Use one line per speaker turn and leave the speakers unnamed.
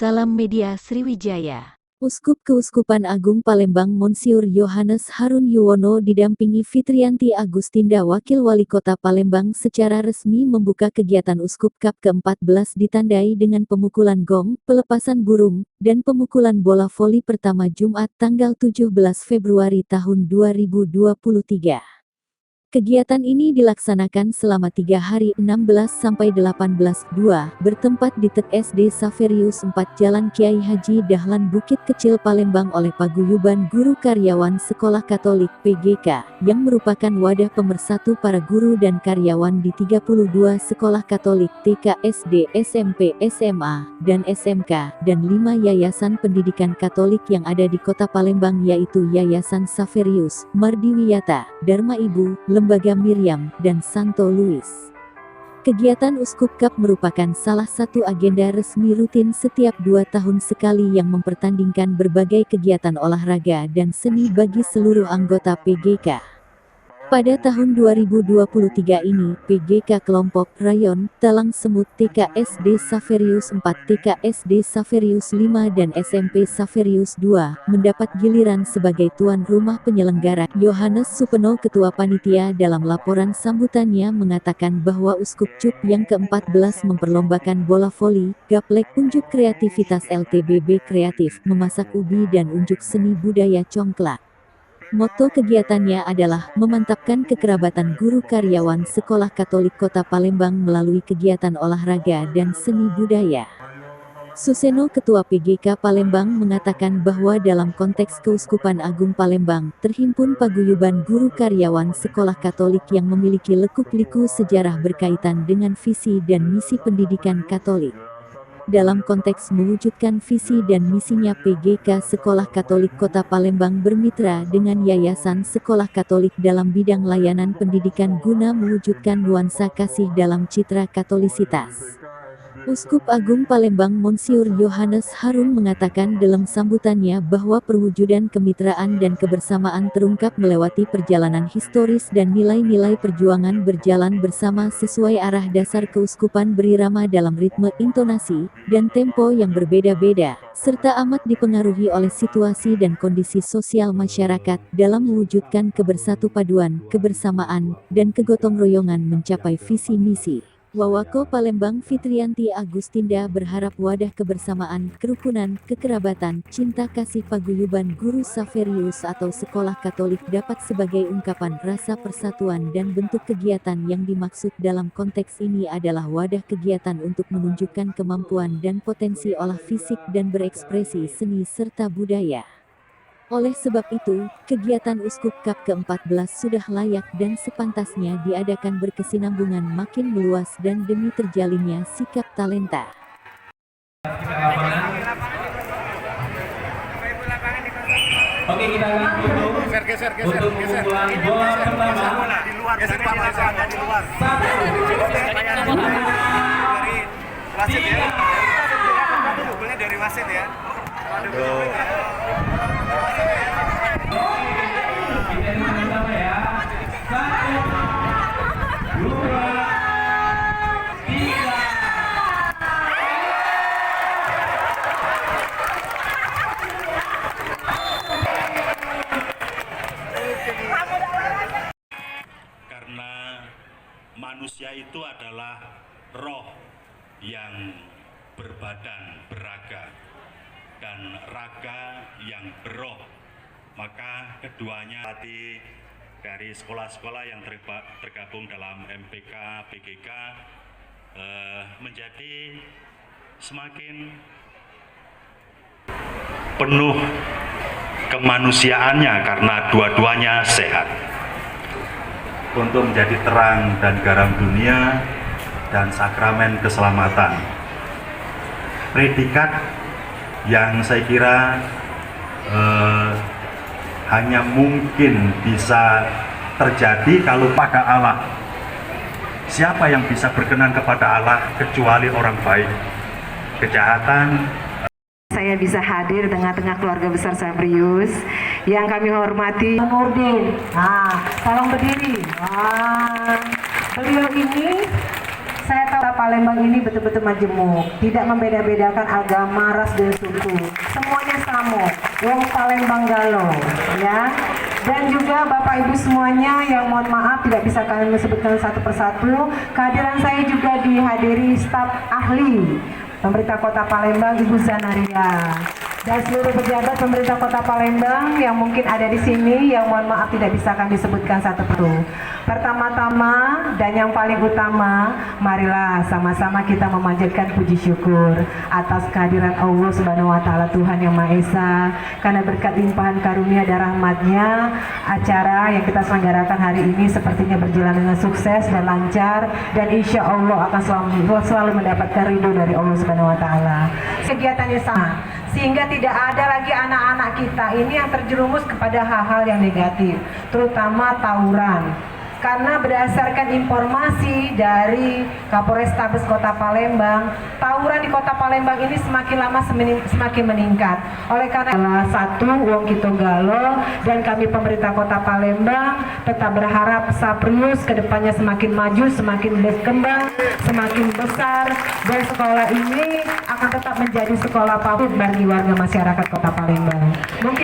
Salam Media Sriwijaya.
Uskup Keuskupan Agung Palembang Monsiur Yohanes Harun Yuwono didampingi Fitriyanti Agustinda Wakil Wali Kota Palembang secara resmi membuka kegiatan Uskup Cup ke-14 ditandai dengan pemukulan gong, pelepasan burung, dan pemukulan bola voli pertama Jumat tanggal 17 Februari tahun 2023. Kegiatan ini dilaksanakan selama 3 hari 16-18/2 bertempat di TEK SD Saverius 4 Jalan Kiai Haji Dahlan Bukit Kecil Palembang oleh Paguyuban Guru Karyawan Sekolah Katolik PGK yang merupakan wadah pemersatu para guru dan karyawan di 32 sekolah Katolik TK, SD, SMP, SMA, dan SMK, dan 5 yayasan pendidikan Katolik yang ada di Kota Palembang yaitu Yayasan Saverius, Mardiwiyata, Dharma Ibu, Lembaga Miriam, dan Santo Louis. Kegiatan Uskup Cup merupakan salah satu agenda resmi rutin setiap 2 tahun sekali yang mempertandingkan berbagai kegiatan olahraga dan seni bagi seluruh anggota PGK. Pada tahun 2023 ini, PGK Kelompok Rayon, Talang Semut TK SD Saverius 4, TK SD Saverius 5 dan SMP Saverius 2, mendapat giliran sebagai tuan rumah penyelenggara. Yohanes Supeno Ketua Panitia dalam laporan sambutannya mengatakan bahwa Uskup Cup yang ke-14 memperlombakan bola voli, gaplek, unjuk kreativitas LTBB kreatif, memasak ubi dan unjuk seni budaya congklak. Moto kegiatannya adalah memantapkan kekerabatan guru karyawan Sekolah Katolik Kota Palembang melalui kegiatan olahraga dan seni budaya. Suseno Ketua PGK Palembang mengatakan bahwa dalam konteks Keuskupan Agung Palembang, terhimpun paguyuban guru karyawan Sekolah Katolik yang memiliki lekuk-liku sejarah berkaitan dengan visi dan misi pendidikan Katolik. Dalam konteks mewujudkan visi dan misinya PGK Sekolah Katolik Kota Palembang bermitra dengan Yayasan Sekolah Katolik dalam bidang layanan pendidikan guna mewujudkan nuansa kasih dalam citra katolisitas. Uskup Agung Palembang Monsiur Yohanes Harun mengatakan dalam sambutannya bahwa perwujudan kemitraan dan kebersamaan terungkap melewati perjalanan historis dan nilai-nilai perjuangan berjalan bersama sesuai arah dasar keuskupan berirama dalam ritme intonasi dan tempo yang berbeda-beda, serta amat dipengaruhi oleh situasi dan kondisi sosial masyarakat dalam mewujudkan kebersatupaduan, kebersamaan, dan kegotong royongan mencapai visi misi. Wawako Palembang Fitriyanti Agustinda berharap wadah kebersamaan, kerukunan, kekerabatan, cinta kasih paguyuban guru Saverius atau sekolah Katolik dapat sebagai ungkapan rasa persatuan dan bentuk kegiatan yang dimaksud dalam konteks ini adalah wadah kegiatan untuk menunjukkan kemampuan dan potensi olah fisik dan berekspresi seni serta budaya. Oleh sebab itu, kegiatan Uskup Cup ke-14 sudah layak dan sepantasnya diadakan berkesinambungan makin meluas dan demi terjalinnya sikap talenta.
Oke, kita geser untuk pengumpulan bola pertama
di luar di luar wasit ya. Pukulnya dari wasit ya.
Karena manusia itu adalah roh yang berbadan, beraga, dan raga yang beroh, maka keduanya dari sekolah-sekolah yang tergabung dalam MPK, PGK menjadi semakin penuh kemanusiaannya karena dua-duanya sehat untuk menjadi terang dan garam dunia dan sakramen keselamatan. Predikat yang saya kira hanya mungkin bisa terjadi kalau pada Allah. Siapa yang bisa berkenan kepada Allah kecuali orang baik? Kejahatan.
Saya bisa hadir tengah-tengah keluarga besar Saverius yang kami hormati. Nurdin, tolong berdiri. Beliau ini Saya tahu Palembang ini betul-betul majemuk, tidak membeda-bedakan agama, ras dan suku. Semuanya sama. Wong Palembang Galuh, ya. Dan juga Bapak Ibu semuanya yang mohon maaf tidak bisa kami sebutkan satu persatu. Kehadiran saya juga dihadiri staf ahli pemerintah Kota Palembang, Ibu Zanaria, dan seluruh pejabat pemerintah Kota Palembang yang mungkin ada di sini yang mohon maaf tidak bisa kami sebutkan satu persatu. Pertama-tama dan yang paling utama, marilah sama-sama kita memanjatkan puji syukur atas kehadiran Allah Subhanahu wa taala, Tuhan yang Maha Esa, karena berkat limpahan karunia dan rahmatnya acara yang kita selenggarakan hari ini sepertinya berjalan dengan sukses dan lancar, dan insya Allah akan selalu mendapatkan ridho dari Allah Subhanahu wa taala. Kegiatannya sama, sehingga tidak ada lagi anak-anak kita ini yang terjerumus kepada hal-hal yang negatif, terutama tawuran. Karena berdasarkan informasi dari Kapolrestabes Kota Palembang, tawuran di Kota Palembang ini semakin lama semakin meningkat. Oleh karena satu, wong kita Galuh, dan kami pemerintah Kota Palembang tetap berharap Saprius kedepannya semakin maju, semakin berkembang, semakin besar, dan sekolah ini akan tetap menjadi sekolah favorit bagi warga masyarakat Kota Palembang. Mungkin